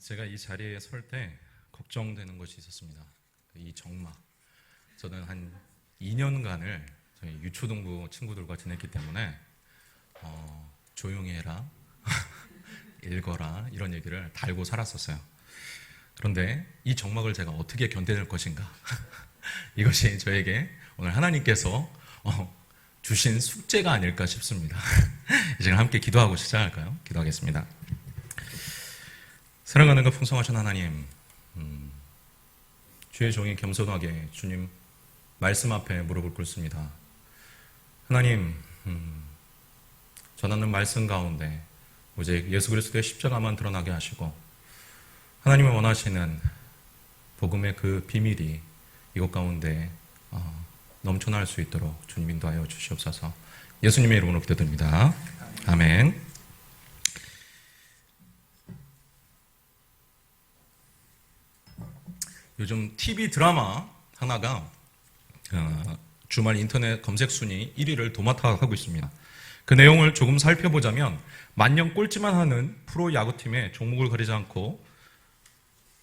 제가 이 자리에 설 때 걱정되는 것이 있었습니다. 이 정막. 저는 한 2년간을 저희 유초동부 친구들과 지냈기 때문에 조용히 해라, 읽어라 이런 얘기를 달고 살았었어요. 그런데 이 정막을 제가 어떻게 견뎌낼 것인가 이것이 저에게 오늘 하나님께서 주신 숙제가 아닐까 싶습니다. 이제 함께 기도하고 시작할까요? 기도하겠습니다. 사랑하는 것 풍성하신 하나님, 주의 종이 겸손하게 주님 말씀 앞에 무릎을 꿇습니다. 하나님, 전하는 말씀 가운데 오직 예수 그리스도의 십자가만 드러나게 하시고 하나님이 원하시는 복음의 그 비밀이 이곳 가운데 넘쳐날 수 있도록 주님 인도하여 주시옵소서. 예수님의 이름으로 기도드립니다. 아멘. 요즘 TV 드라마 하나가 주말 인터넷 검색 순위 1위를 도맡아하고 있습니다. 그 내용을 조금 살펴보자면 만년 꼴찌만 하는 프로 야구팀에 종목을 가리지 않고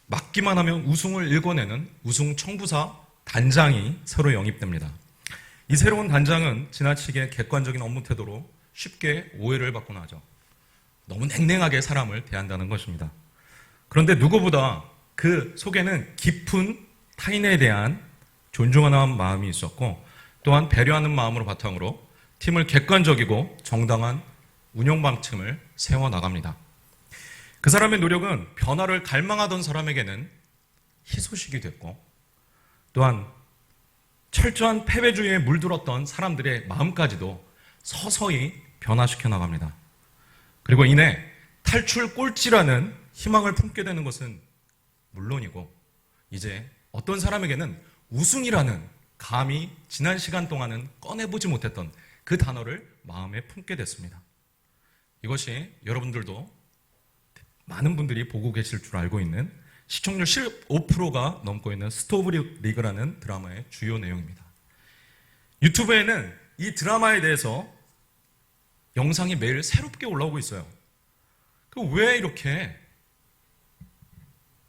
맞기만 하면 우승을 일궈내는 우승 청부사 단장이 새로 영입됩니다. 이 새로운 단장은 지나치게 객관적인 업무 태도로 쉽게 오해를 받곤 하죠. 너무 냉랭하게 사람을 대한다는 것입니다. 그런데 누구보다 그 속에는 깊은 타인에 대한 존중하는 마음이 있었고 또한 배려하는 마음으로 바탕으로 팀을 객관적이고 정당한 운영 방침을 세워나갑니다. 그 사람의 노력은 변화를 갈망하던 사람에게는 희소식이 됐고 또한 철저한 패배주의에 물들었던 사람들의 마음까지도 서서히 변화시켜 나갑니다. 그리고 이내 탈출 꼴찌라는 희망을 품게 되는 것은 물론이고 이제 어떤 사람에게는 우승이라는 감히 지난 시간 동안은 꺼내보지 못했던 그 단어를 마음에 품게 됐습니다. 이것이 여러분들도 많은 분들이 보고 계실 줄 알고 있는 시청률 15%가 넘고 있는 스토브 리그라는 드라마의 주요 내용입니다. 유튜브에는 이 드라마에 대해서 영상이 매일 새롭게 올라오고 있어요. 왜 이렇게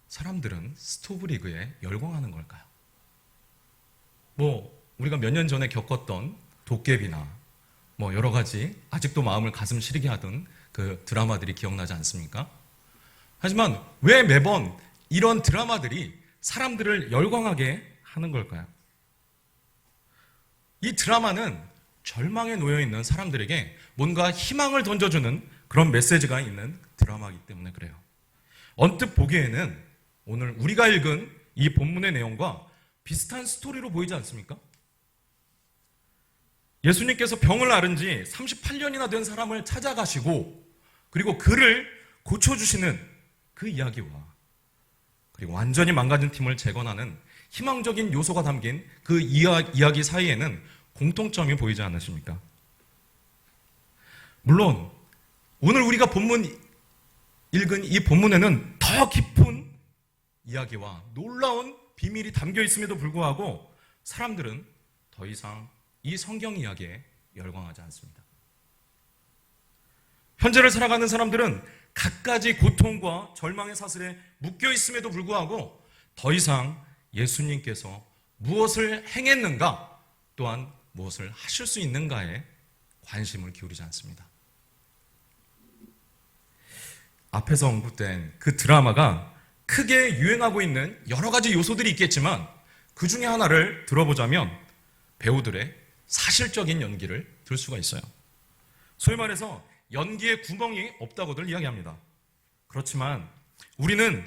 사람들은 스토브 리그에 열광하는 걸까요? 우리가 몇 년 전에 겪었던 도깨비나 여러 가지 아직도 마음을 가슴 시리게 하던 그 드라마들이 기억나지 않습니까? 하지만 왜 매번 이런 드라마들이 사람들을 열광하게 하는 걸까요? 이 드라마는 절망에 놓여 있는 사람들에게 뭔가 희망을 던져주는 그런 메시지가 있는 드라마이기 때문에 그래요. 언뜻 보기에는 오늘 우리가 읽은 이 본문의 내용과 비슷한 스토리로 보이지 않습니까? 예수님께서 병을 앓은 지 38년이나 된 사람을 찾아가시고 그리고 그를 고쳐주시는 그 이야기와 그리고 완전히 망가진 팀을 재건하는 희망적인 요소가 담긴 그 이야기 사이에는 공통점이 보이지 않으십니까? 물론 오늘 우리가 읽은 이 본문에는 더 깊은 이야기와 놀라운 비밀이 담겨 있음에도 불구하고 사람들은 더 이상 이 성경 이야기에 열광하지 않습니다. 현재를 살아가는 사람들은 갖가지 고통과 절망의 사슬에 묶여 있음에도 불구하고 더 이상 예수님께서 무엇을 행했는가 또한 무엇을 하실 수 있는가에 관심을 기울이지 않습니다. 앞에서 언급된 그 드라마가 크게 유행하고 있는 여러 가지 요소들이 있겠지만 그 중에 하나를 들어보자면 배우들의 사실적인 연기를 들 수가 있어요. 소위 말해서 연기에 구멍이 없다고들 이야기합니다. 그렇지만 우리는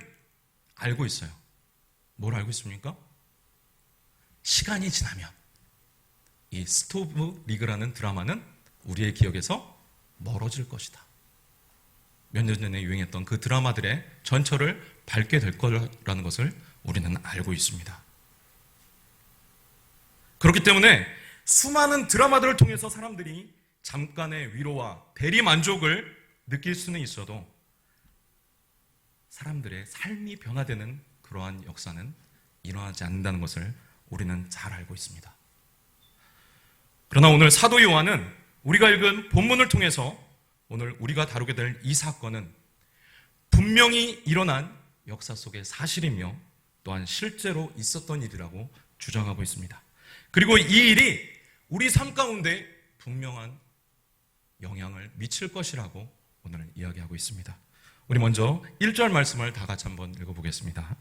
알고 있어요. 뭘 알고 있습니까? 시간이 지나면 이 스토브 리그라는 드라마는 우리의 기억에서 멀어질 것이다. 몇 년 전에 유행했던 그 드라마들의 전철을 밟게 될 거라는 것을 우리는 알고 있습니다. 그렇기 때문에 수많은 드라마들을 통해서 사람들이 잠깐의 위로와 대리 만족을 느낄 수는 있어도 사람들의 삶이 변화되는 그러한 역사는 일어나지 않는다는 것을 우리는 잘 알고 있습니다. 그러나 오늘 사도 요한은 우리가 읽은 본문을 통해서 오늘 우리가 다루게 될 이 사건은 분명히 일어난 역사 속의 사실이며 또한 실제로 있었던 일이라고 주장하고 있습니다. 그리고 이 일이 우리 삶 가운데 분명한 영향을 미칠 것이라고 오늘 이야기하고 있습니다. 우리 먼저 1절 말씀을 다 같이 한번 읽어보겠습니다.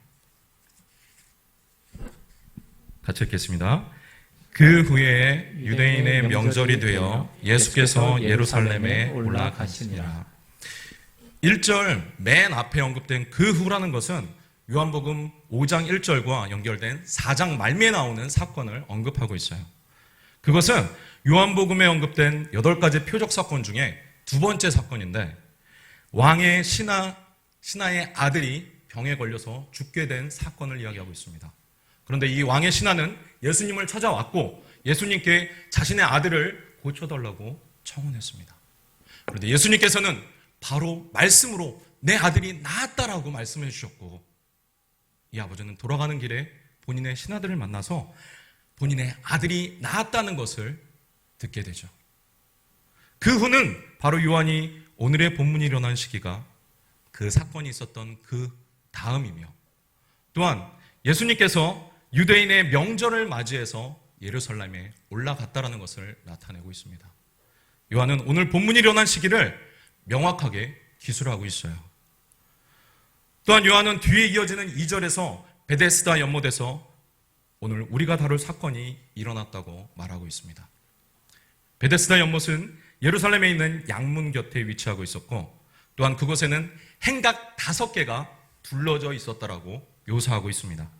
같이 읽겠습니다. 그 후에 유대인의 명절이 되어 예수께서 예루살렘에 올라가시니라. 1절 맨 앞에 언급된 그 후라는 것은 요한복음 5장 1절과 연결된 4장 말미에 나오는 사건을 언급하고 있어요. 그것은 요한복음에 언급된 8가지 표적 사건 중에 두 번째 사건인데, 왕의 신하의 아들이 병에 걸려서 죽게 된 사건을 이야기하고 있습니다. 그런데 이 왕의 신하는 예수님을 찾아왔고 예수님께 자신의 아들을 고쳐달라고 청혼했습니다. 그런데 예수님께서는 바로 말씀으로 내 아들이 나았다라고 말씀해 주셨고, 이 아버지는 돌아가는 길에 본인의 신하들을 만나서 본인의 아들이 나았다는 것을 듣게 되죠. 그 후는 바로 요한이 오늘의 본문이 일어난 시기가 그 사건이 있었던 그 다음이며, 또한 예수님께서 유대인의 명절을 맞이해서 예루살렘에 올라갔다라는 것을 나타내고 있습니다. 요한은 오늘 본문이 일어난 시기를 명확하게 기술하고 있어요. 또한 요한은 뒤에 이어지는 2절에서 베데스다 연못에서 오늘 우리가 다룰 사건이 일어났다고 말하고 있습니다. 베데스다 연못은 예루살렘에 있는 양문 곁에 위치하고 있었고, 또한 그곳에는 행각 5개가 둘러져 있었다라고 묘사하고 있습니다.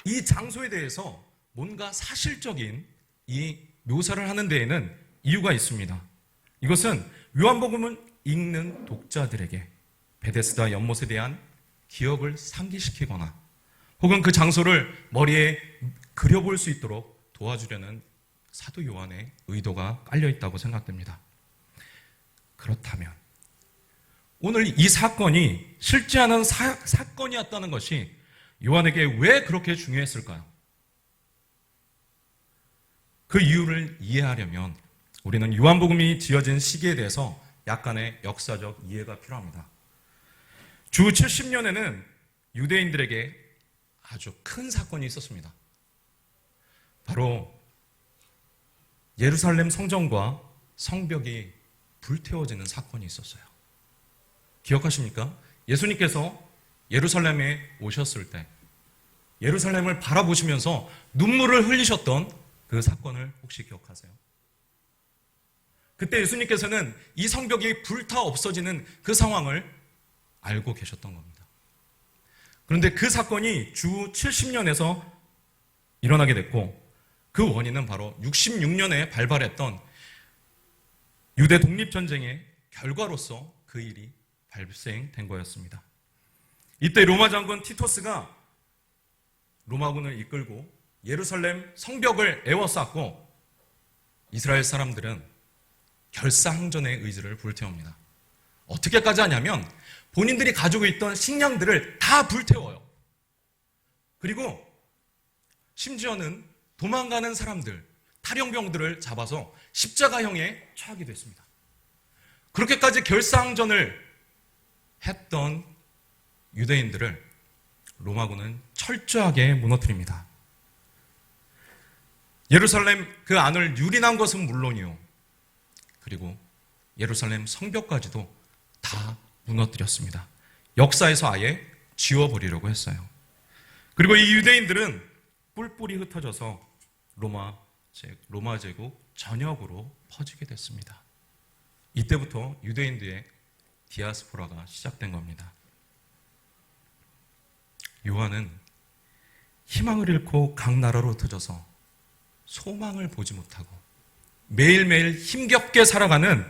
이 장소에 대해서 뭔가 사실적인 이 묘사를 하는 데에는 이유가 있습니다. 이것은 요한복음을 읽는 독자들에게 베데스다 연못에 대한 기억을 상기시키거나 혹은 그 장소를 머리에 그려볼 수 있도록 도와주려는 사도 요한의 의도가 깔려 있다고 생각됩니다. 그렇다면 오늘 이 사건이 실제하는 사건이었다는 것이 요한에게 왜 그렇게 중요했을까요? 그 이유를 이해하려면 우리는 요한복음이 지어진 시기에 대해서 약간의 역사적 이해가 필요합니다. 주 70년에는 유대인들에게 아주 큰 사건이 있었습니다. 바로 예루살렘 성전과 성벽이 불태워지는 사건이 있었어요. 기억하십니까? 예수님께서 예루살렘에 오셨을 때 예루살렘을 바라보시면서 눈물을 흘리셨던 그 사건을 혹시 기억하세요? 그때 예수님께서는 이 성벽이 불타 없어지는 그 상황을 알고 계셨던 겁니다. 그런데 그 사건이 주 70년에서 일어나게 됐고, 그 원인은 바로 66년에 발발했던 유대 독립전쟁의 결과로서 그 일이 발생된 거였습니다. 이때 로마 장군 티토스가 로마군을 이끌고 예루살렘 성벽을 에워쌌고, 이스라엘 사람들은 결사항전의 의지를 불태웁니다. 어떻게까지 하냐면 본인들이 가지고 있던 식량들을 다 불태워요. 그리고 심지어는 도망가는 사람들, 탈영병들을 잡아서 십자가형에 처하기도 했습니다. 그렇게까지 결사항전을 했던 유대인들을 로마군은 철저하게 무너뜨립니다. 예루살렘 그 안을 유린한 것은 물론이요, 그리고 예루살렘 성벽까지도 다 무너뜨렸습니다. 역사에서 아예 지워버리려고 했어요. 그리고 이 유대인들은 뿔뿔이 흩어져서 로마 제국 전역으로 퍼지게 됐습니다. 이때부터 유대인들의 디아스포라가 시작된 겁니다. 요한은 희망을 잃고 각 나라로 흩어져서 소망을 보지 못하고 매일매일 힘겹게 살아가는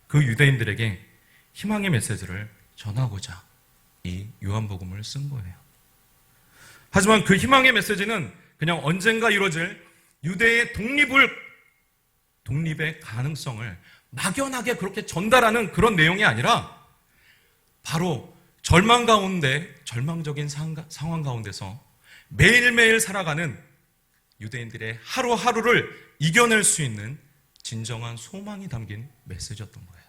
그 유대인들에게 희망의 메시지를 전하고자 이 요한복음을 쓴 거예요. 하지만 그 희망의 메시지는 그냥 언젠가 이루어질 유대의 독립의 가능성을 막연하게 그렇게 전달하는 그런 내용이 아니라 바로 절망적인 상황 가운데서 매일매일 살아가는 유대인들의 하루하루를 이겨낼 수 있는 진정한 소망이 담긴 메시지였던 거예요.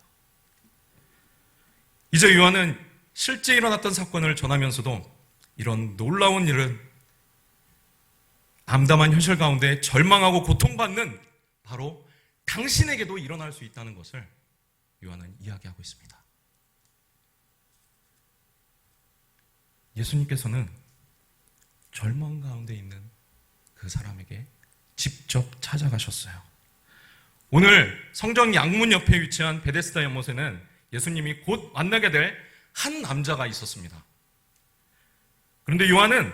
이제 요한은 실제 일어났던 사건을 전하면서도 이런 놀라운 일은 암담한 현실 가운데 절망하고 고통받는 바로 당신에게도 일어날 수 있다는 것을 요한은 이야기하고 있습니다. 예수님께서는 절망 가운데 있는 그 사람에게 직접 찾아가셨어요. 오늘 성전 양문 옆에 위치한 베데스다 연못에는 예수님이 곧 만나게 될 한 남자가 있었습니다. 그런데 요한은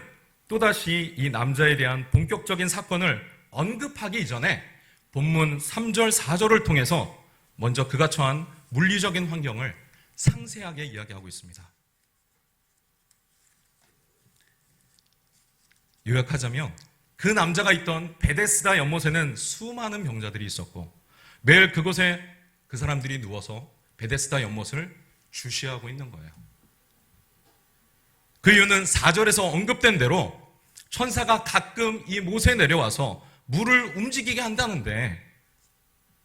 또다시 이 남자에 대한 본격적인 사건을 언급하기 이전에 본문 3절, 4절을 통해서 먼저 그가 처한 물리적인 환경을 상세하게 이야기하고 있습니다. 요약하자면 그 남자가 있던 베데스다 연못에는 수많은 병자들이 있었고 매일 그곳에 그 사람들이 누워서 베데스다 연못을 주시하고 있는 거예요. 그 이유는 4절에서 언급된 대로 천사가 가끔 이 못에 내려와서 물을 움직이게 한다는데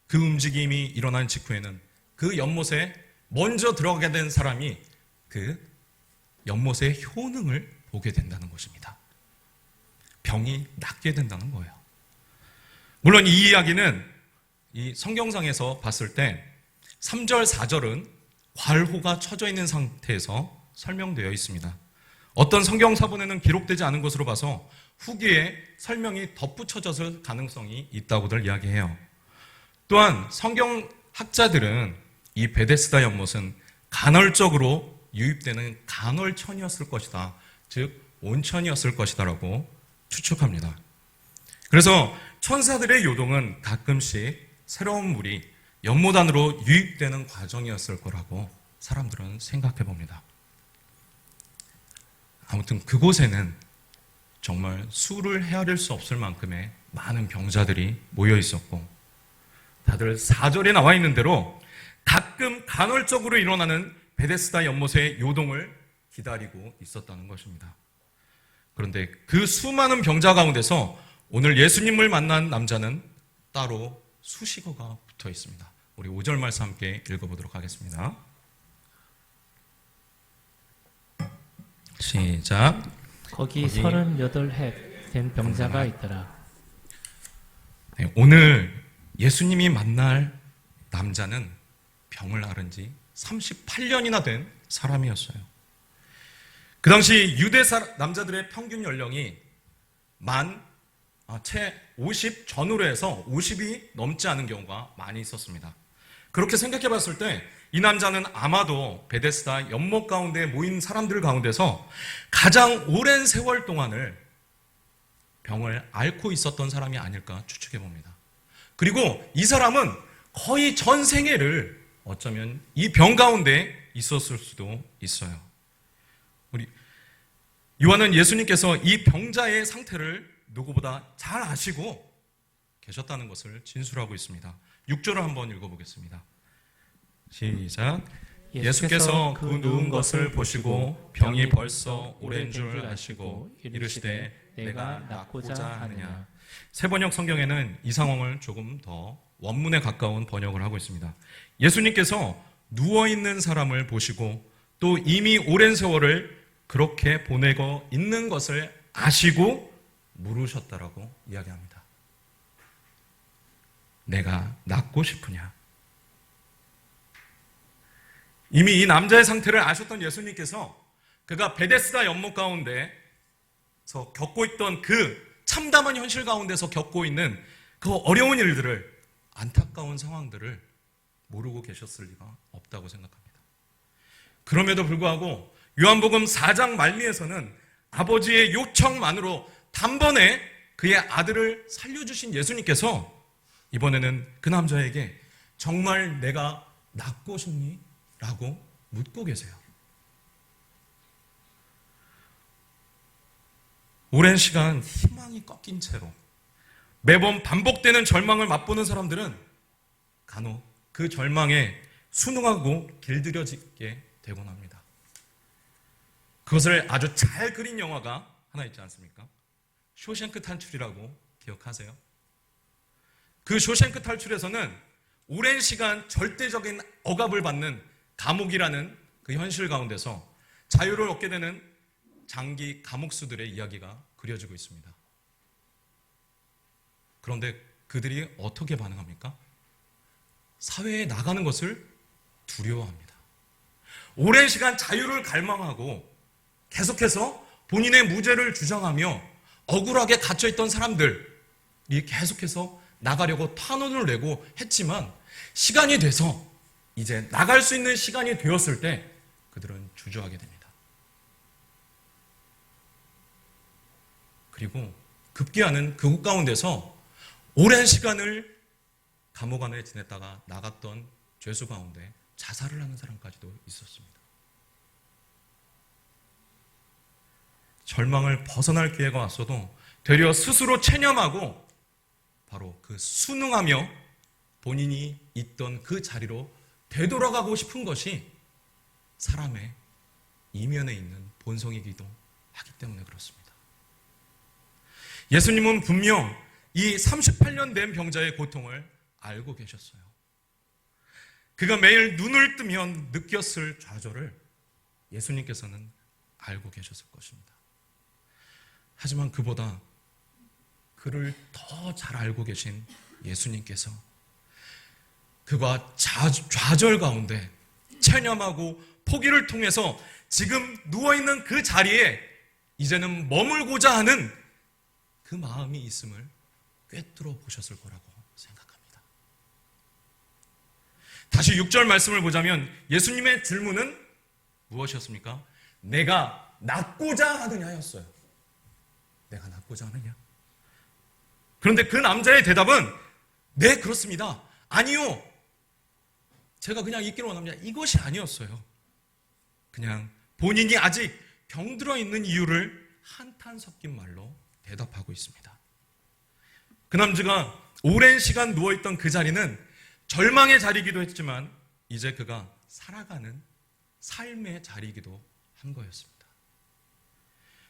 그 움직임이 일어난 직후에는 그 연못에 먼저 들어가게 된 사람이 그 연못의 효능을 보게 된다는 것입니다. 병이 낫게 된다는 거예요. 물론 이 이야기는 이 성경상에서 봤을 때 3절, 4절은 괄호가 쳐져 있는 상태에서 설명되어 있습니다. 어떤 성경사본에는 기록되지 않은 것으로 봐서 후기에 설명이 덧붙여졌을 가능성이 있다고들 이야기해요. 또한 성경학자들은 이 베데스다 연못은 간헐적으로 유입되는 간헐천이었을 것이다. 즉 온천이었을 것이다라고 추측합니다. 그래서 천사들의 요동은 가끔씩 새로운 물이 연못 안으로 유입되는 과정이었을 거라고 사람들은 생각해 봅니다. 아무튼 그곳에는 정말 수를 헤아릴 수 없을 만큼의 많은 병자들이 모여 있었고 다들 4절에 나와 있는 대로 가끔 간헐적으로 일어나는 베데스다 연못의 요동을 기다리고 있었다는 것입니다. 그런데 그 수많은 병자 가운데서 오늘 예수님을 만난 남자는 따로 수식어가 붙어 있습니다. 우리 5절 말씀 함께 읽어보도록 하겠습니다. 시작. 거기 38해 된 병자가 있더라. 네, 오늘 예수님이 만날 남자는 병을 앓은 지 38년이나 된 사람이었어요. 그 당시 유대 남자들의 평균 연령이 채 50 전후로 해서 50이 넘지 않은 경우가 많이 있었습니다. 그렇게 생각해 봤을 때 이 남자는 아마도 베데스다 연못 가운데 모인 사람들 가운데서 가장 오랜 세월 동안을 병을 앓고 있었던 사람이 아닐까 추측해 봅니다. 그리고 이 사람은 거의 전 생애를 어쩌면 이 병 가운데 있었을 수도 있어요. 우리 요한은 예수님께서 이 병자의 상태를 누구보다 잘 아시고 계셨다는 것을 진술하고 있습니다. 6절을 한번 읽어보겠습니다. 시작. 예수께서 그 누운 것을 보시고 병이 벌써 오랜 줄 아시고 이르시되 내가 낫고자 하느냐. 새 번역 성경에는 이 상황을 조금 더 원문에 가까운 번역을 하고 있습니다. 예수님께서 누워있는 사람을 보시고 또 이미 오랜 세월을 그렇게 보내고 있는 것을 아시고 물으셨다라고 이야기합니다. 내가 낫고 싶으냐? 이미 이 남자의 상태를 아셨던 예수님께서 그가 베데스다 연못 가운데서 겪고 있던 그 참담한 현실 가운데서 겪고 있는 그 어려운 일들을, 안타까운 상황들을 모르고 계셨을 리가 없다고 생각합니다. 그럼에도 불구하고 요한복음 4장 말미에서는 아버지의 요청만으로 단번에 그의 아들을 살려주신 예수님께서 이번에는 그 남자에게 정말 내가 낫고 싶니? 라고 묻고 계세요. 오랜 시간 희망이 꺾인 채로 매번 반복되는 절망을 맛보는 사람들은 간혹 그 절망에 순응하고 길들여지게 되곤 합니다. 그것을 아주 잘 그린 영화가 하나 있지 않습니까? 쇼생크 탈출이라고 기억하세요? 그 쇼생크 탈출에서는 오랜 시간 절대적인 억압을 받는 감옥이라는 그 현실 가운데서 자유를 얻게 되는 장기 감옥수들의 이야기가 그려지고 있습니다. 그런데 그들이 어떻게 반응합니까? 사회에 나가는 것을 두려워합니다. 오랜 시간 자유를 갈망하고 계속해서 본인의 무죄를 주장하며 억울하게 갇혀있던 사람들이 계속해서 나가려고 탄원을 내고 했지만 시간이 돼서 이제 나갈 수 있는 시간이 되었을 때 그들은 주저하게 됩니다. 그리고 급기야는 그곳 가운데서 오랜 시간을 감옥 안에 지냈다가 나갔던 죄수 가운데 자살을 하는 사람까지도 있었습니다. 절망을 벗어날 기회가 왔어도 되려 스스로 체념하고 바로 그 순응하며 본인이 있던 그 자리로 되돌아가고 싶은 것이 사람의 이면에 있는 본성이기도 하기 때문에 그렇습니다. 예수님은 분명 이 38년 된 병자의 고통을 알고 계셨어요. 그가 매일 눈을 뜨면 느꼈을 좌절을 예수님께서는 알고 계셨을 것입니다. 하지만 그보다 그를 더 잘 알고 계신 예수님께서 그가 좌절 가운데 체념하고 포기를 통해서 지금 누워있는 그 자리에 이제는 머물고자 하는 그 마음이 있음을 꿰뚫어 보셨을 거라고 생각합니다. 다시 6절 말씀을 보자면 예수님의 질문은 무엇이었습니까? 내가 낫고자 하느냐였어요. 내가 낫고자 하느냐? 그런데 그 남자의 대답은 네, 그렇습니다. 아니요. 제가 그냥 있기를 원합니다. 이것이 아니었어요. 그냥 본인이 아직 병들어 있는 이유를 한탄 섞인 말로 대답하고 있습니다. 그 남자가 오랜 시간 누워있던 그 자리는 절망의 자리이기도 했지만 이제 그가 살아가는 삶의 자리이기도 한 거였습니다.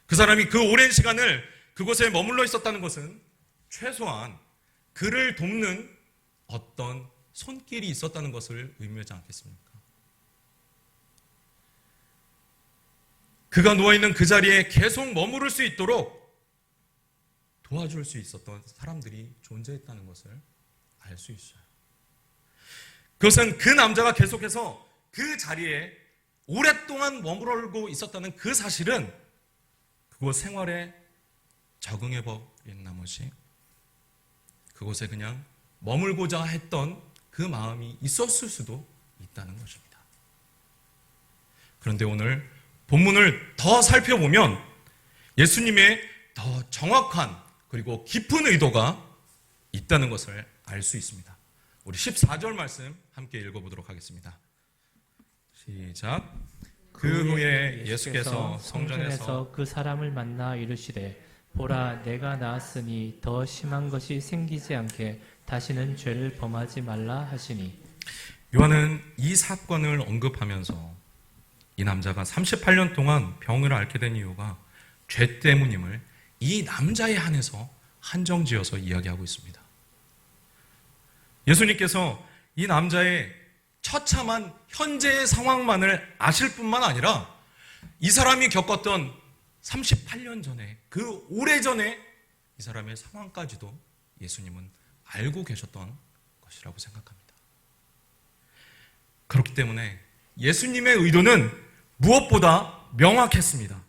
그 사람이 그 오랜 시간을 그곳에 머물러 있었다는 것은 최소한 그를 돕는 어떤 손길이 있었다는 것을 의미하지 않겠습니까? 그가 누워있는 그 자리에 계속 머무를 수 있도록 도와줄 수 있었던 사람들이 존재했다는 것을 알 수 있어요. 그것은 그 남자가 계속해서 그 자리에 오랫동안 머무르고 있었다는 그 사실은 그곳 생활에 적응해버린 나머지 그곳에 그냥 머물고자 했던 그 마음이 있었을 수도 있다는 것입니다. 그런데 오늘 본문을 더 살펴보면 예수님의 더 정확한 그리고 깊은 의도가 있다는 것을 알 수 있습니다. 우리 14절 말씀 함께 읽어보도록 하겠습니다. 시작. 그 후에 예수께서 성전에서 그 사람을 만나 이르시되 보라 내가 나았으니 더 심한 것이 생기지 않게 다시는 죄를 범하지 말라 하시니. 요한은 이 사건을 언급하면서 이 남자가 38년 동안 병을 앓게 된 이유가 죄 때문임을 이 남자에 한해서 한정지어서 이야기하고 있습니다. 예수님께서 이 남자의 처참한 현재의 상황만을 아실 뿐만 아니라 이 사람이 겪었던 38년 전에 그 오래전에 이 사람의 상황까지도 예수님은 알고 계셨던 것이라고 생각합니다. 그렇기 때문에 예수님의 의도는 무엇보다 명확했습니다.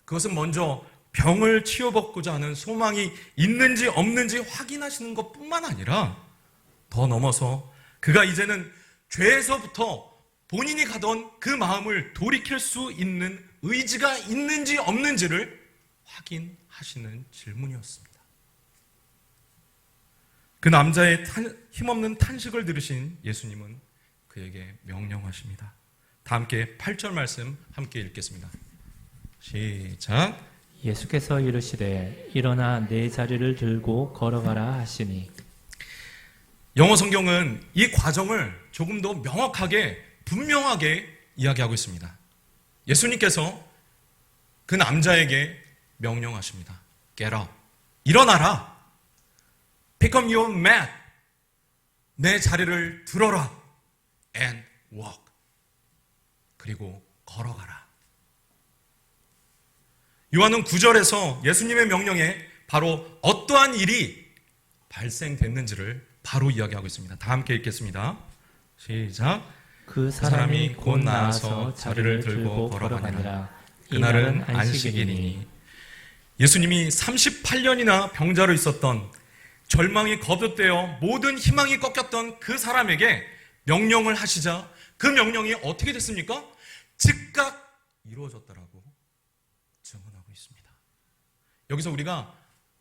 그것은 먼저 병을 치유받고자 하는 소망이 있는지 없는지 확인하시는 것뿐만 아니라 더 넘어서 그가 이제는 죄에서부터 본인이 가던 그 마음을 돌이킬 수 있는 의지가 있는지 없는지를 확인하시는 질문이었습니다. 그 남자의 힘없는 탄식을 들으신 예수님은 그에게 명령하십니다. 다 함께 8절 말씀 함께 읽겠습니다. 시작. 예수께서 이르시되 일어나 내 자리를 들고 걸어가라 하시니. 영어 성경은 이 과정을 조금 더 명확하게 분명하게 이야기하고 있습니다. 예수님께서 그 남자에게 명령하십니다. Get up. 일어나라. Pick up your mat. 내 자리를 들어라. And walk. 그리고 걸어가라. 요한은 9절에서 예수님의 명령에 바로 어떠한 일이 발생됐는지를 바로 이야기하고 있습니다. 다 함께 읽겠습니다. 시작. 그 사람이 곧 나와서 자리를 들고 걸어가니라. 그날은 안식일이니. 예수님이 38년이나 병자로 있었던, 절망이 거듭되어 모든 희망이 꺾였던 그 사람에게 명령을 하시자 그 명령이 어떻게 됐습니까? 즉각 이루어졌다라고 증언하고 있습니다. 여기서 우리가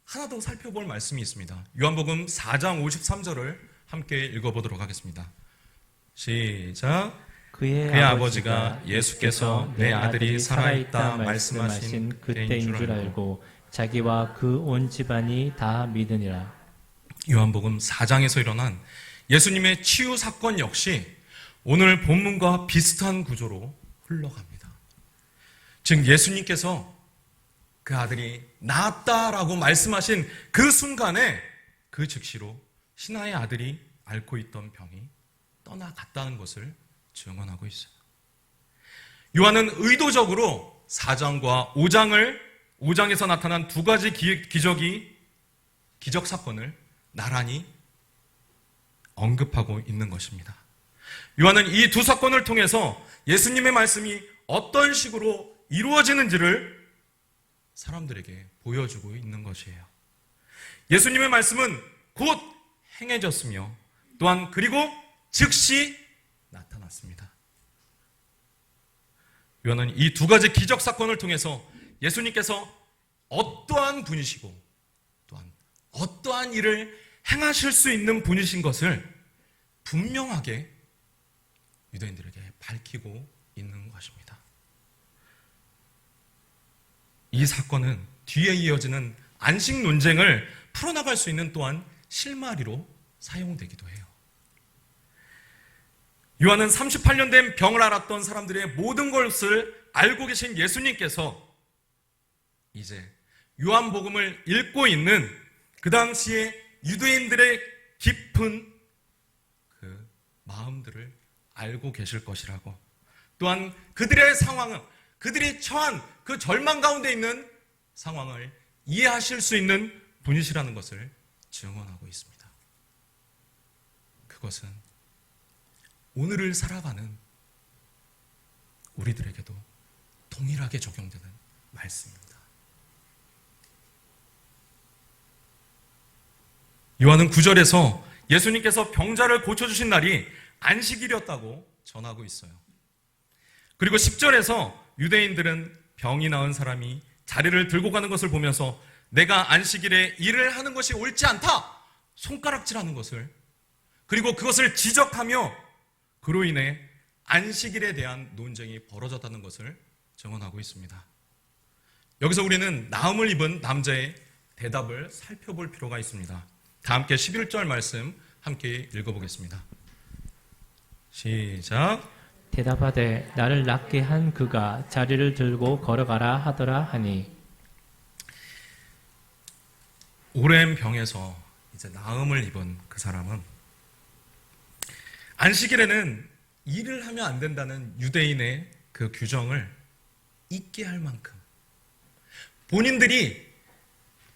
하나 더 살펴볼 말씀이 있습니다. 요한복음 4장 53절을 함께 읽어보도록 하겠습니다. 시작. 그의 아버지가 예수께서 내 아들이 살아있다 말씀하신 그때인 줄 알고 자기와 그 온 집안이 다 믿으니라. 요한복음 4장에서 일어난 예수님의 치유 사건 역시 오늘 본문과 비슷한 구조로 흘러갑니다. 즉 예수님께서 그 아들이 나았다라고 말씀하신 그 순간에 그 즉시로 신하의 아들이 앓고 있던 병이 떠나갔다는 것을 증언하고 있어요. 요한은 의도적으로 4장과 5장에서 나타난 두 가지 기적 사건을 나란히 언급하고 있는 것입니다. 요한은 이 두 사건을 통해서 예수님의 말씀이 어떤 식으로 이루어지는지를 사람들에게 보여주고 있는 것이에요. 예수님의 말씀은 곧 행해졌으며 또한 그리고 즉시 나타났습니다. 요한은 이 두 가지 기적 사건을 통해서 예수님께서 어떠한 분이시고 또한 어떠한 일을 행하실 수 있는 분이신 것을 분명하게 유대인들에게 밝히고 있는 것입니다. 이 사건은 뒤에 이어지는 안식 논쟁을 풀어나갈 수 있는 또한 실마리로 사용되기도 해요. 요한은 38년 된 병을 앓았던 사람들의 모든 것을 알고 계신 예수님께서 이제 요한복음을 읽고 있는 그 당시에 유대인들의 깊은 그 마음들을 알고 계실 것이라고, 또한 그들의 상황은, 그들이 처한 그 절망 가운데 있는 상황을 이해하실 수 있는 분이시라는 것을 증언하고 있습니다. 그것은 오늘을 살아가는 우리들에게도 동일하게 적용되는 말씀입니다. 요한은 9절에서 예수님께서 병자를 고쳐주신 날이 안식일이었다고 전하고 있어요. 그리고 10절에서 유대인들은 병이 나은 사람이 자리를 들고 가는 것을 보면서 내가 안식일에 일을 하는 것이 옳지 않다, 손가락질하는 것을, 그리고 그것을 지적하며 그로 인해 안식일에 대한 논쟁이 벌어졌다는 것을 증언하고 있습니다. 여기서 우리는 나음을 입은 남자의 대답을 살펴볼 필요가 있습니다. 다 함께 11절 말씀 함께 읽어보겠습니다. 시작. 대답하되 나를 낫게 한 그가 자리를 들고 걸어가라 하더라 하니. 오랜 병에서 이제 나음을 입은 그 사람은 안식일에는 일을 하면 안 된다는 유대인의 그 규정을 잊게 할 만큼 본인들이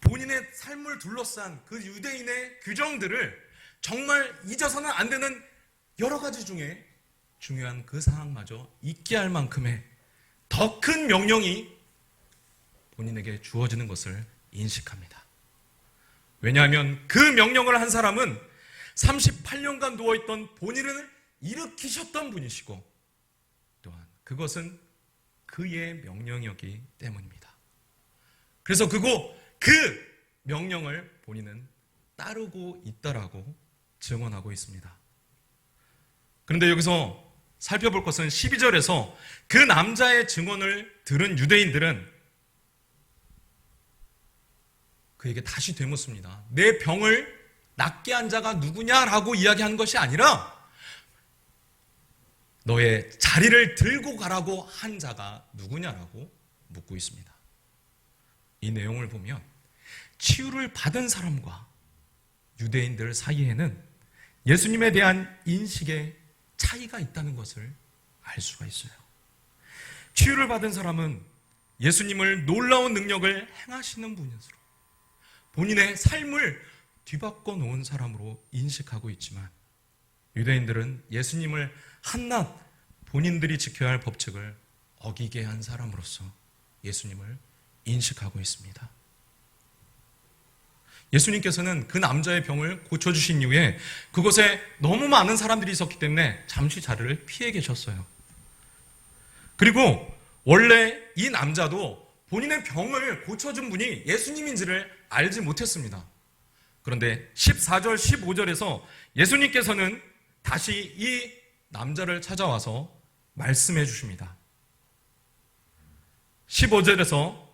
본인의 삶을 둘러싼 그 유대인의 규정들을 정말 잊어서는 안 되는 여러 가지 중에 중요한 그 상황마저 잊게 할 만큼의 더 큰 명령이 본인에게 주어지는 것을 인식합니다. 왜냐하면 그 명령을 한 사람은 38년간 누워있던 본인을 일으키셨던 분이시고 또한 그것은 그의 명령이었기 때문입니다. 그래서 그 명령을 본인은 따르고 있다라고 증언하고 있습니다. 그런데 여기서 살펴볼 것은 12절에서 그 남자의 증언을 들은 유대인들은 그에게 다시 되묻습니다. 내 병을 낫게 한 자가 누구냐라고 이야기한 것이 아니라 너의 자리를 들고 가라고 한 자가 누구냐라고 묻고 있습니다. 이 내용을 보면 치유를 받은 사람과 유대인들 사이에는 예수님에 대한 인식의 차이가 있다는 것을 알 수가 있어요. 치유를 받은 사람은 예수님을 놀라운 능력을 행하시는 분으로 본인의 삶을 뒤바꿔 놓은 사람으로 인식하고 있지만 유대인들은 예수님을 한낱 본인들이 지켜야 할 법칙을 어기게 한 사람으로서 예수님을 인식하고 있습니다. 예수님께서는 그 남자의 병을 고쳐주신 이후에 그곳에 너무 많은 사람들이 있었기 때문에 잠시 자리를 피해 계셨어요. 그리고 원래 이 남자도 본인의 병을 고쳐준 분이 예수님인지를 알지 못했습니다. 그런데 14절, 15절에서 예수님께서는 다시 이 남자를 찾아와서 말씀해 주십니다. 15절에서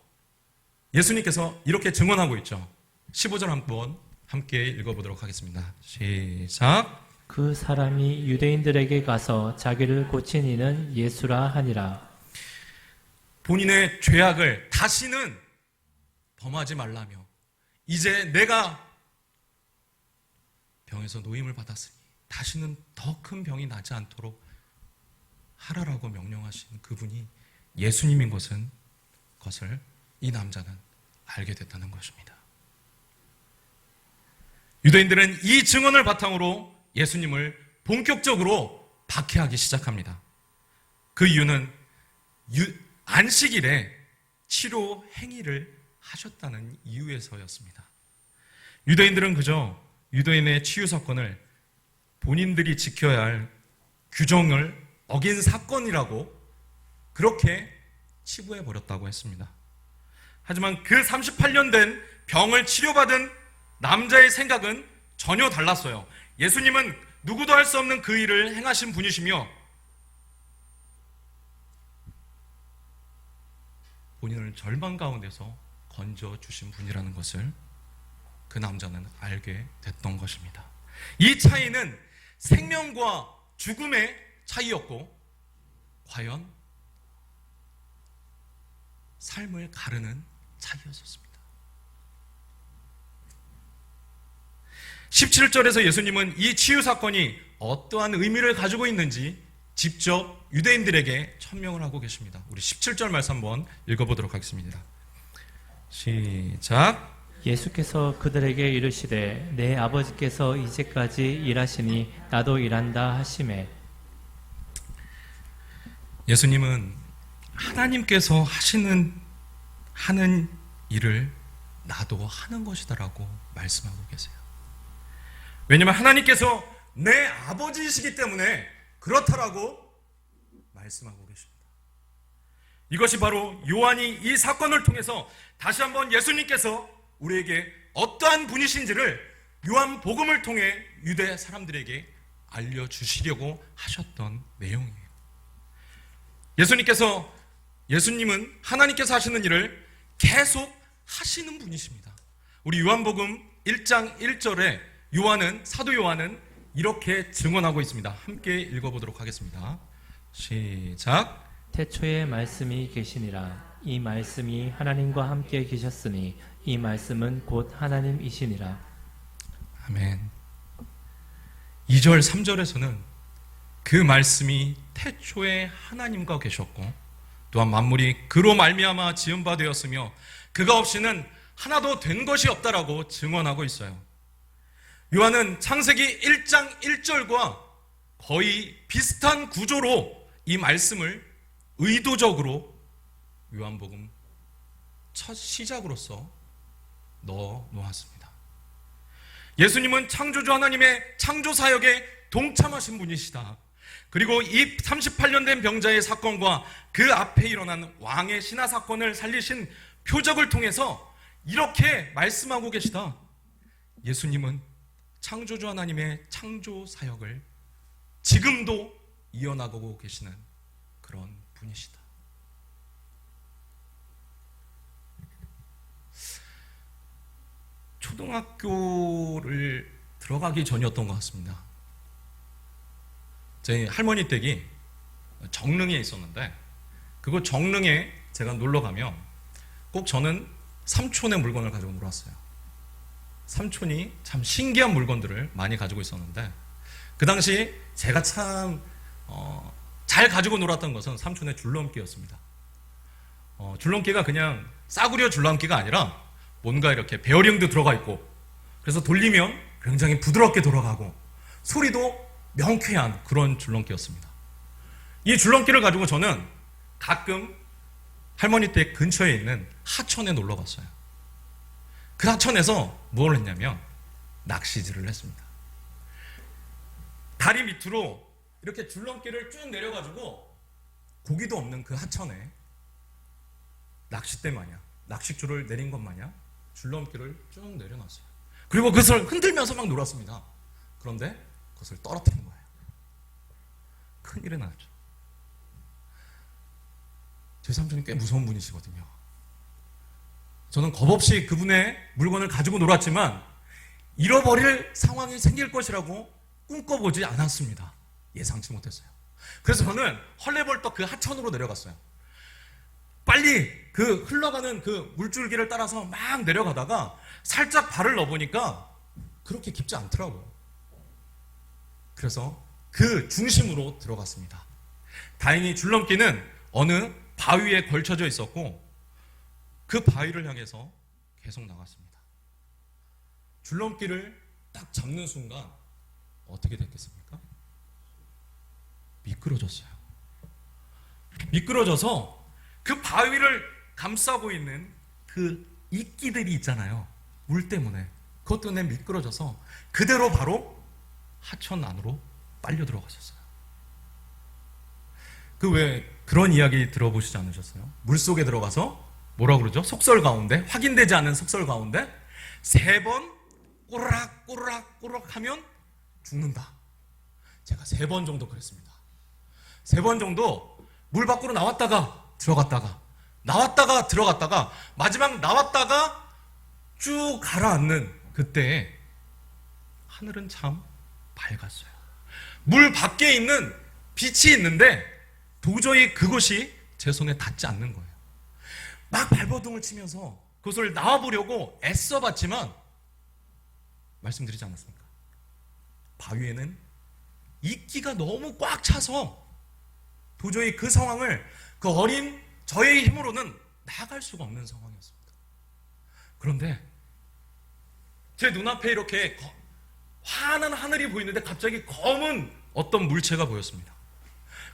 예수님께서 이렇게 증언하고 있죠. 15절 한번 함께 읽어보도록 하겠습니다. 시작. 그 사람이 유대인들에게 가서 자기를 고친 이는 예수라 하니라. 본인의 죄악을 다시는 범하지 말라며 이제 내가 병에서 노임을 받았으니 다시는 더 큰 병이 나지 않도록 하라라고 명령하신 그분이 예수님인 것을 이 남자는 알게 됐다는 것입니다. 유대인들은 이 증언을 바탕으로 예수님을 본격적으로 박해하기 시작합니다. 그 이유는 안식일에 치료 행위를 하셨다는 이유에서였습니다. 유대인들은 그저 유대인의 치유 사건을 본인들이 지켜야 할 규정을 어긴 사건이라고 그렇게 치부해 버렸다고 했습니다. 하지만 그 38년 된 병을 치료받은 남자의 생각은 전혀 달랐어요. 예수님은 누구도 할 수 없는 그 일을 행하신 분이시며 본인을 절망 가운데서 건져주신 분이라는 것을 그 남자는 알게 됐던 것입니다. 이 차이는 생명과 죽음의 차이였고 과연 삶을 가르는 차이였었습니다. 17절에서 예수님은 이 치유 사건이 어떠한 의미를 가지고 있는지 직접 유대인들에게 천명을 하고 계십니다. 우리 17절 말씀 한번 읽어보도록 하겠습니다. 시작. 예수께서 그들에게 이르시되 내 아버지께서 이제까지 일하시니 나도 일한다 하시매. 예수님은 하나님께서 하는 일을 나도 하는 것이다라고 말씀하고 계세요. 왜냐하면 하나님께서 내 아버지이시기 때문에 그렇다라고 말씀하고 계십니다. 이것이 바로 요한이 이 사건을 통해서 다시 한번 예수님께서 우리에게 어떠한 분이신지를 요한복음을 통해 유대 사람들에게 알려주시려고 하셨던 내용이에요. 예수님은 하나님께서 하시는 일을 계속 하시는 분이십니다. 우리 요한복음 1장 1절에 사도 요한은 이렇게 증언하고 있습니다. 함께 읽어보도록 하겠습니다. 시작. 태초에 말씀이 계시니라. 이 말씀이 하나님과 함께 계셨으니 이 말씀은 곧 하나님이시니라. 아멘. 2절 3절에서는 그 말씀이 태초에 하나님과 계셨고 또한 만물이 그로 말미암아 지은 바 되었으며 그가 없이는 하나도 된 것이 없다라고 증언하고 있어요. 요한은 창세기 1장 1절과 거의 비슷한 구조로 이 말씀을 의도적으로 요한복음 첫 시작으로서 넣어 놓았습니다. 예수님은 창조주 하나님의 창조 사역에 동참하신 분이시다. 그리고 이 38년 된 병자의 사건과 그 앞에 일어난 왕의 신화 사건을 살리신 표적을 통해서 이렇게 말씀하고 계시다. 예수님은 창조주 하나님의 창조 사역을 지금도 이어나가고 계시는 그런 분이시다. 초등학교를 들어가기 전이었던 것 같습니다. 저희 할머니 댁이 정릉에 있었는데 그곳 정릉에 제가 놀러 가면 꼭 저는 삼촌의 물건을 가지고 놀았어요. 삼촌이 참 신기한 물건들을 많이 가지고 있었는데 그 당시 제가 참 잘 가지고 놀았던 것은 삼촌의 줄넘기였습니다. 줄넘기가 그냥 싸구려 줄넘기가 아니라 뭔가 이렇게 베어링도 들어가 있고, 그래서 돌리면 굉장히 부드럽게 돌아가고 소리도 명쾌한 그런 줄넘기였습니다. 이 줄넘기를 가지고 저는 가끔 할머니 댁 근처에 있는 하천에 놀러 갔어요. 그 하천에서 뭘 했냐면 낚시질을 했습니다. 다리 밑으로 이렇게 줄넘기를 쭉 내려가지고 고기도 없는 그 하천에 낚싯대 마냥, 낚싯줄을 내린 것 마냥 줄넘기를 쭉 내려놨어요. 그리고 그것을 흔들면서 막 놀았습니다. 그런데 그것을 떨어뜨린 거예요. 큰일이 났죠. 제 삼촌이 꽤 무서운 분이시거든요. 저는 겁없이 그분의 물건을 가지고 놀았지만 잃어버릴 상황이 생길 것이라고 꿈꿔보지 않았습니다. 예상치 못했어요. 그래서 저는 헐레벌떡 그 하천으로 내려갔어요. 빨리 그 흘러가는 그 물줄기를 따라서 막 내려가다가 살짝 발을 넣어보니까 그렇게 깊지 않더라고요. 그래서 그 중심으로 들어갔습니다. 다행히 줄넘기는 어느 바위에 걸쳐져 있었고 그 바위를 향해서 계속 나갔습니다. 줄넘기를 딱 잡는 순간 어떻게 됐겠습니까? 미끄러졌어요. 미끄러져서 그 바위를 감싸고 있는 그 이끼들이 있잖아요. 물 때문에. 그것 때문에 미끄러져서 그대로 바로 하천 안으로 빨려 들어가셨어요. 그 왜 그런 이야기 들어보시지 않으셨어요? 물속에 들어가서 뭐라 그러죠? 속설 가운데, 확인되지 않은 속설 가운데 3번 꼬르락 꼬르락 꼬르락 하면 죽는다. 제가 3번 정도 그랬습니다. 3번 정도 물 밖으로 나왔다가 들어갔다가 나왔다가 들어갔다가 마지막 나왔다가 쭉 가라앉는 그때 하늘은 참 밝았어요. 물 밖에 있는 빛이 있는데 도저히 그것이 제 손에 닿지 않는 거예요. 막 발버둥을 치면서 그것을 나와보려고 애써봤지만 말씀드리지 않았습니까? 바위에는 이끼가 너무 꽉 차서 도저히 그 상황을 그 어린 저의 힘으로는 나아갈 수가 없는 상황이었습니다. 그런데 제 눈앞에 이렇게 환한 하늘이 보이는데 갑자기 검은 어떤 물체가 보였습니다.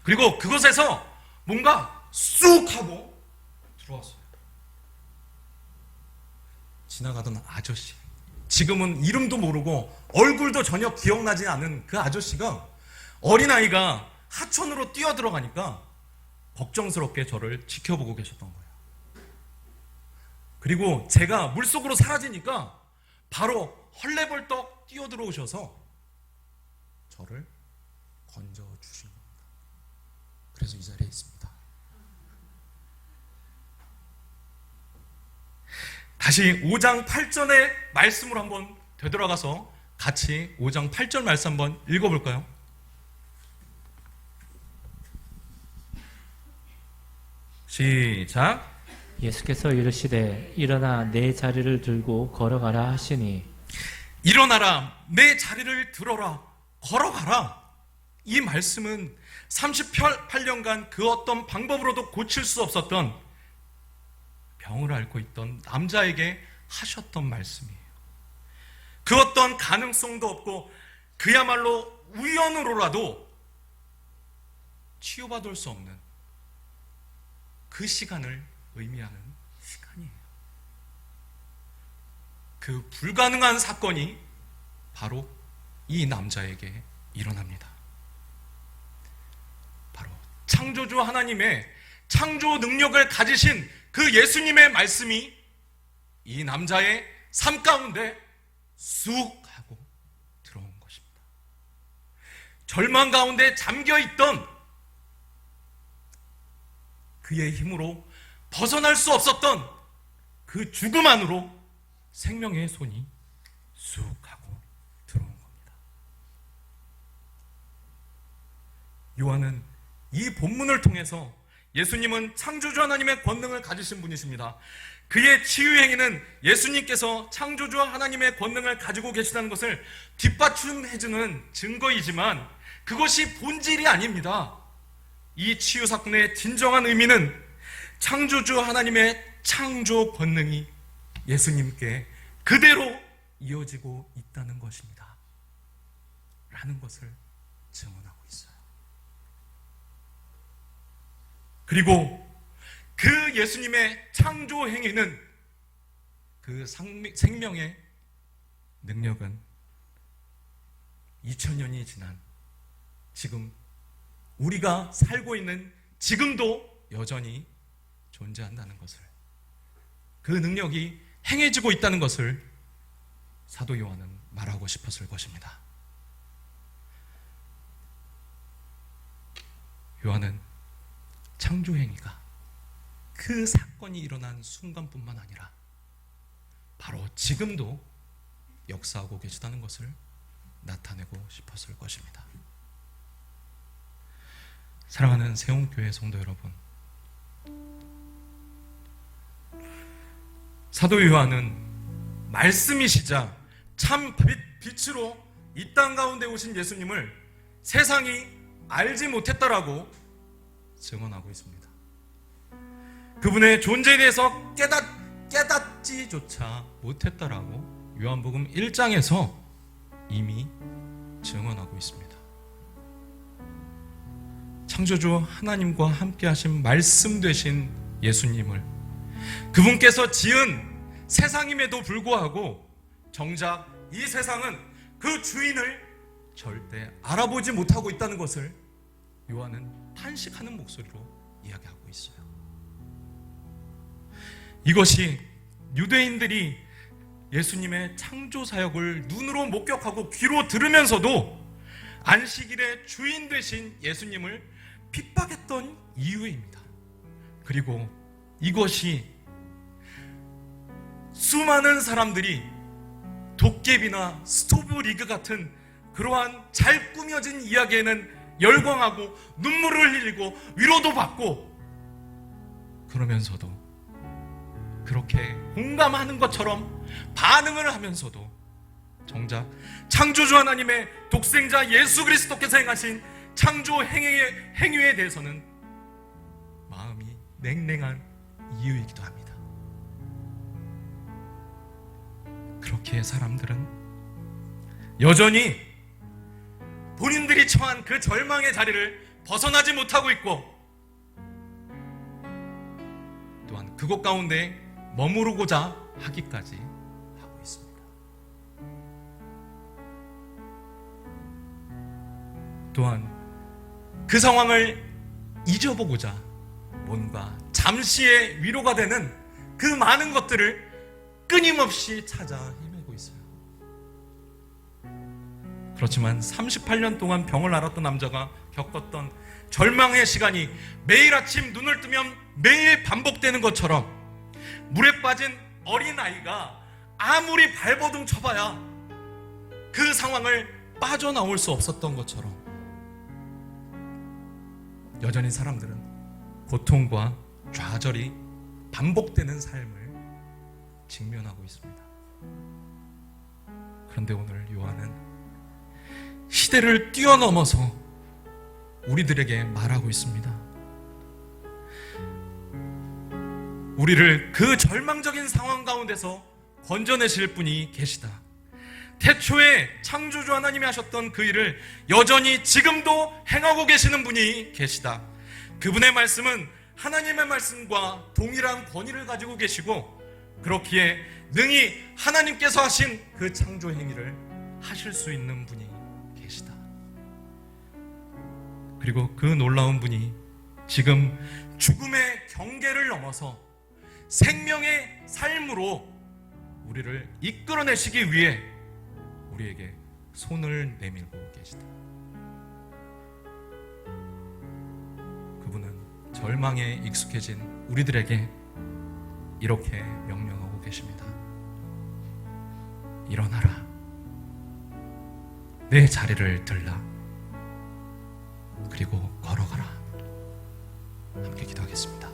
그리고 그곳에서 뭔가 쑥 하고 들어왔어요. 지나가던 아저씨, 지금은 이름도 모르고 얼굴도 전혀 기억나지 않은 그 아저씨가, 어린아이가 하천으로 뛰어들어가니까 걱정스럽게 저를 지켜보고 계셨던 거예요. 그리고 제가 물속으로 사라지니까 바로 헐레벌떡 뛰어들어오셔서 저를 건져주신 겁니다. 그래서 이 자리에 있습니다. 다시 5장 8절의 말씀으로 한번 되돌아가서 같이 5장 8절 말씀 한번 읽어볼까요? 시작. 예수께서 이르시되 일어나 내 자리를 들고 걸어가라 하시니, 일어나라, 내 자리를 들어라, 걸어가라. 이 말씀은 38년간 그 어떤 방법으로도 고칠 수 없었던 병을 앓고 있던 남자에게 하셨던 말씀이에요. 그 어떤 가능성도 없고 그야말로 우연으로라도 치유받을 수 없는 그 시간을 의미하는 시간이에요. 그 불가능한 사건이 바로 이 남자에게 일어납니다. 바로 창조주 하나님의 창조 능력을 가지신 그 예수님의 말씀이 이 남자의 삶 가운데 쑥 하고 들어온 것입니다. 절망 가운데 잠겨있던 그의 힘으로 벗어날 수 없었던 그 죽음 안으로 생명의 손이 쑥 하고 들어온 겁니다. 요한은 이 본문을 통해서 예수님은 창조주 하나님의 권능을 가지신 분이십니다. 그의 치유 행위는 예수님께서 창조주 하나님의 권능을 가지고 계시다는 것을 뒷받침해주는 증거이지만 그것이 본질이 아닙니다. 이 치유 사건의 진정한 의미는 창조주 하나님의 창조 권능이 예수님께 그대로 이어지고 있다는 것입니다. 라는 것을 증언하고 있어요. 그리고 그 예수님의 창조 행위는, 그 생명의 능력은 2000년이 지난 지금 우리가 살고 있는 지금도 여전히 존재한다는 것을, 그 능력이 행해지고 있다는 것을 사도 요한은 말하고 싶었을 것입니다. 요한은 창조 행위가 그 사건이 일어난 순간뿐만 아니라 바로 지금도 역사하고 계시다는 것을 나타내고 싶었을 것입니다. 사랑하는 세움교회 성도 여러분, 사도 요한은 말씀이시자 참 빛으로 이 땅 가운데 오신 예수님을 세상이 알지 못했다라고 증언하고 있습니다. 그분의 존재에 대해서 깨닫지조차 못했다라고 요한복음 1장에서 이미 증언하고 있습니다. 창조주 하나님과 함께 하신 말씀 되신 예수님을, 그분께서 지은 세상임에도 불구하고 정작 이 세상은 그 주인을 절대 알아보지 못하고 있다는 것을 요한은 탄식하는 목소리로 이야기하고 있어요. 이것이 유대인들이 예수님의 창조 사역을 눈으로 목격하고 귀로 들으면서도 안식일의 주인 되신 예수님을 핍박했던 이유입니다. 그리고 이것이 수많은 사람들이 도깨비나 스토브리그 같은 그러한 잘 꾸며진 이야기에는 열광하고 눈물을 흘리고 위로도 받고, 그러면서도 그렇게 공감하는 것처럼 반응을 하면서도 정작 창조주 하나님의 독생자 예수 그리스도께서 행하신 창조 행위에 대해서는 마음이 냉랭한 이유이기도 합니다. 그렇게 사람들은 여전히 본인들이 처한 그 절망의 자리를 벗어나지 못하고 있고, 또한 그곳 가운데 머무르고자 하기까지 하고 있습니다. 또한 그 상황을 잊어보고자 뭔가 잠시의 위로가 되는 그 많은 것들을 끊임없이 찾아 헤매고 있어요. 그렇지만 38년 동안 병을 앓았던 남자가 겪었던 절망의 시간이 매일 아침 눈을 뜨면 매일 반복되는 것처럼, 물에 빠진 어린아이가 아무리 발버둥 쳐봐야 그 상황을 빠져나올 수 없었던 것처럼 여전히 사람들은 고통과 좌절이 반복되는 삶을 직면하고 있습니다. 그런데 오늘 요한은 시대를 뛰어넘어서 우리들에게 말하고 있습니다. 우리를 그 절망적인 상황 가운데서 건져내실 분이 계시다. 태초에 창조주 하나님이 하셨던 그 일을 여전히 지금도 행하고 계시는 분이 계시다. 그분의 말씀은 하나님의 말씀과 동일한 권위를 가지고 계시고, 그렇기에 능히 하나님께서 하신 그 창조 행위를 하실 수 있는 분이 계시다. 그리고 그 놀라운 분이 지금 죽음의 경계를 넘어서 생명의 삶으로 우리를 이끌어내시기 위해 우리에게 손을 내밀고 계시다. 그분은 절망에 익숙해진 우리들에게 이렇게 명령하고 계십니다. 일어나라. 내 자리를 들라. 그리고 걸어가라. 함께 기도하겠습니다.